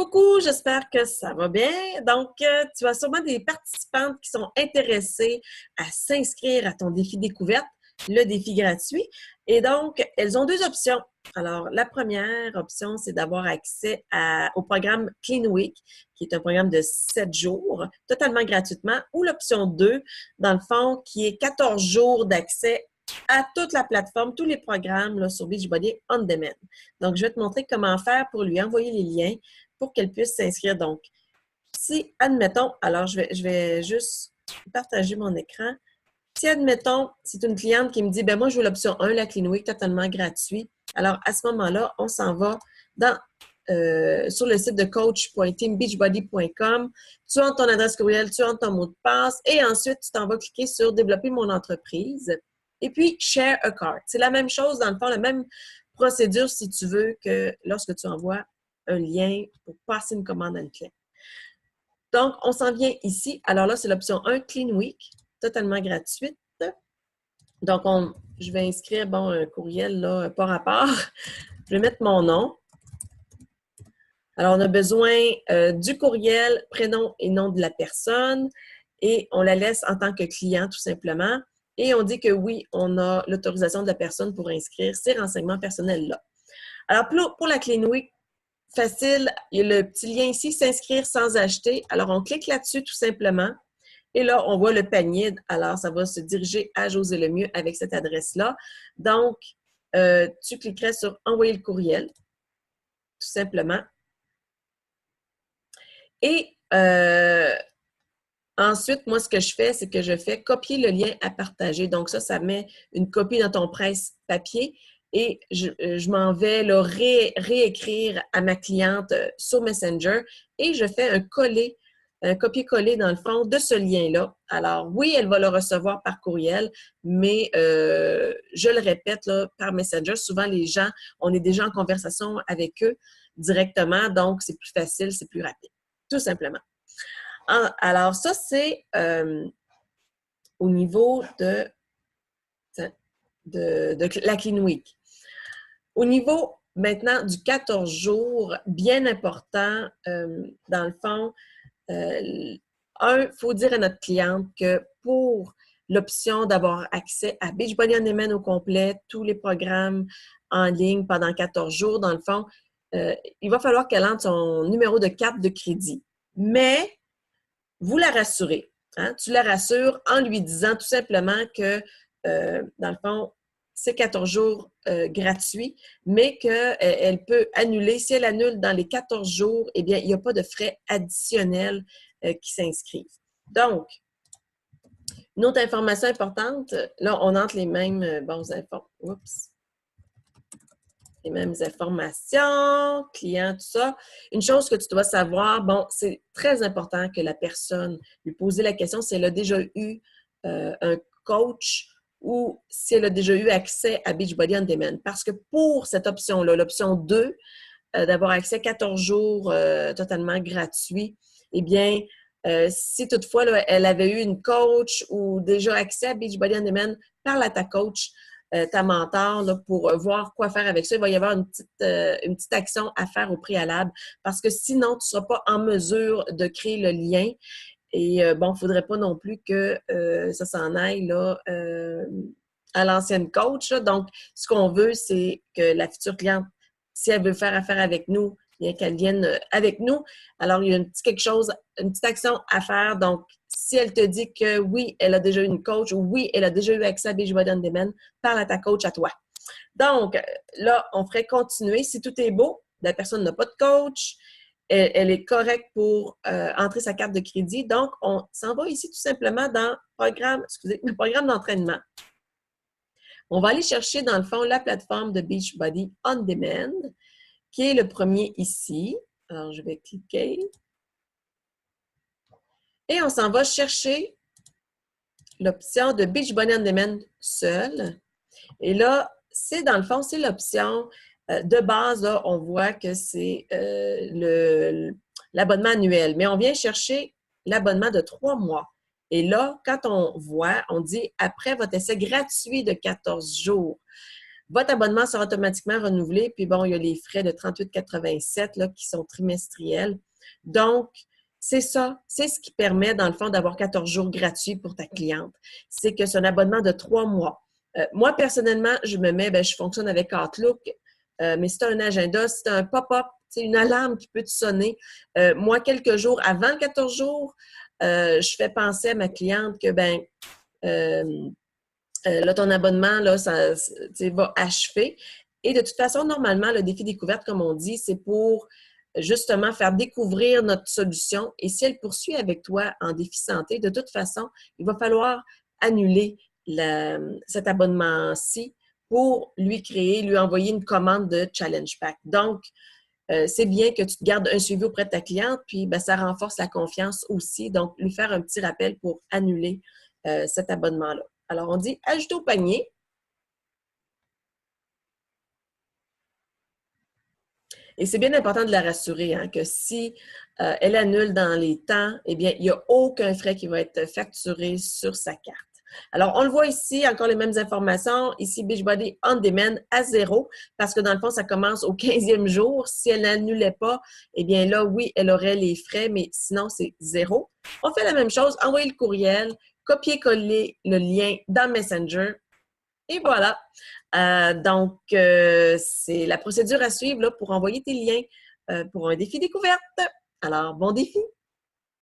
Coucou, j'espère que ça va bien. Donc, tu as sûrement des participantes qui sont intéressées à s'inscrire à ton défi découverte, le défi gratuit. Et donc, elles ont deux options. Alors, la première option, c'est d'avoir accès au programme Clean Week, qui est un programme de 7 jours, totalement gratuitement, ou l'option 2, dans le fond, qui est 14 jours d'accès à toute la plateforme, tous les programmes là, sur Beachbody On Demand. Donc, je vais te montrer comment faire pour lui envoyer les liens pour qu'elle puisse s'inscrire. Donc, si, admettons, alors je vais juste partager mon écran. Si, admettons, c'est une cliente qui me dit, ben moi, je veux l'option 1, la Clean Week, totalement gratuit. Alors, à ce moment-là, on s'en va sur le site de coach.teambeachbody.com. Tu entres ton adresse courriel, tu entres ton mot de passe et ensuite, tu t'en vas cliquer sur « Développer mon entreprise ». Et puis, « Share a cart ». C'est la même chose, dans le fond, la même procédure si tu veux que lorsque tu envoies un lien pour passer une commande à une cliente. Donc, on s'en vient ici. Alors là, c'est l'option 1, Clean Week, totalement gratuite. Donc, je vais inscrire, un courriel, là, par rapport. Je vais mettre mon nom. Alors, on a besoin du courriel, prénom et nom de la personne et on la laisse en tant que client, tout simplement. Et on dit que oui, on a l'autorisation de la personne pour inscrire ces renseignements personnels-là. Alors, pour la Clean Week, facile, il y a le petit lien ici, s'inscrire sans acheter. Alors, on clique là-dessus tout simplement. Et là, on voit le panier. Alors, ça va se diriger à José Lemieux avec cette adresse-là. Donc, tu cliquerais sur « Envoyer le courriel », tout simplement. Et ensuite, moi, ce que je fais, c'est que je fais copier le lien à partager. Donc, ça met une copie dans ton presse papier. Et je m'en vais là, réécrire à ma cliente sur Messenger et je fais un copier-coller dans le fond de ce lien-là. Alors, oui, elle va le recevoir par courriel, mais je le répète là, par Messenger. Souvent, les gens, on est déjà en conversation avec eux directement, donc c'est plus facile, c'est plus rapide, tout simplement. Alors, ça, c'est au niveau de la Clean Week. Au niveau maintenant du 14 jours, bien important, dans le fond, il faut dire à notre cliente que pour l'option d'avoir accès à Beachbody On Demand au complet, tous les programmes en ligne pendant 14 jours, dans le fond, il va falloir qu'elle entre son numéro de carte de crédit. Mais, vous la rassurez. Hein? Tu la rassures en lui disant tout simplement que, dans le fond, c'est 14 jours gratuits, mais qu'elle peut annuler. Si elle annule dans les 14 jours, eh bien, il n'y a pas de frais additionnels qui s'inscrivent. Donc, une autre information importante, là, on entre les mêmes les mêmes informations, clients, tout ça. Une chose que tu dois savoir, c'est très important que la personne lui pose la question si elle a déjà eu un coach ou si elle a déjà eu accès à Beachbody On Demand. Parce que pour cette option-là, l'option 2, d'avoir accès à 14 jours totalement gratuits, eh bien, si toutefois là, elle avait eu une coach ou déjà accès à Beachbody On Demand, parle à ta coach, ta mentor là, pour voir quoi faire avec ça. Il va y avoir une petite action à faire au préalable parce que sinon, tu ne seras pas en mesure de créer le lien. Et il ne faudrait pas non plus que ça s'en aille là, à l'ancienne coach. Là. Donc, ce qu'on veut, c'est que la future cliente, si elle veut faire affaire avec nous, bien qu'elle vienne avec nous. Alors, il y a une petite action à faire. Donc, si elle te dit que oui, elle a déjà eu une coach ou oui, elle a déjà eu accès à Beachbody On Demand, parle à ta coach à toi. Donc, là, on ferait continuer. Si tout est beau, la personne n'a pas de coach, elle est correcte pour entrer sa carte de crédit. Donc, on s'en va ici tout simplement dans le programme d'entraînement. On va aller chercher, dans le fond, la plateforme de Beachbody On Demand, qui est le premier ici. Alors, je vais cliquer. Et on s'en va chercher l'option de Beachbody On Demand seul. Et là, dans le fond, c'est l'option de base. Là, on voit que c'est l'abonnement annuel. Mais on vient chercher l'abonnement de 3 mois. Et là, quand on voit, on dit « Après votre essai gratuit de 14 jours ». votre abonnement sera automatiquement renouvelé. Puis bon, il y a les frais de 38,87 là, qui sont trimestriels. Donc, c'est ça. C'est ce qui permet, dans le fond, d'avoir 14 jours gratuits pour ta cliente. C'est que c'est un abonnement de 3 mois. Moi, personnellement, je me mets, je fonctionne avec Outlook, mais c'est un agenda, c'est un pop-up, c'est une alarme qui peut te sonner. Moi, quelques jours avant le 14 jours, je fais penser à ma cliente que, là, ton abonnement, là, ça va achever. Et de toute façon, normalement, le défi découverte, comme on dit, c'est pour justement faire découvrir notre solution. Et si elle poursuit avec toi en défi santé, de toute façon, il va falloir annuler cet abonnement-ci pour lui envoyer une commande de Challenge Pack. Donc, c'est bien que tu te gardes un suivi auprès de ta cliente, puis ça renforce la confiance aussi. Donc, lui faire un petit rappel pour annuler cet abonnement-là. Alors, on dit ajouter au panier. Et c'est bien important de la rassurer hein, que si elle annule dans les temps, eh bien, il n'y a aucun frais qui va être facturé sur sa carte. Alors, on le voit ici, encore les mêmes informations. Ici, Beachbody On Demand à 0, parce que dans le fond, ça commence au 15e jour. Si elle n'annulait pas, eh bien là, oui, elle aurait les frais, mais sinon, c'est 0. On fait la même chose, envoyer le courriel, copier-coller le lien dans Messenger, et voilà. Donc, c'est la procédure à suivre là, pour envoyer tes liens pour un défi découverte. Alors, bon défi!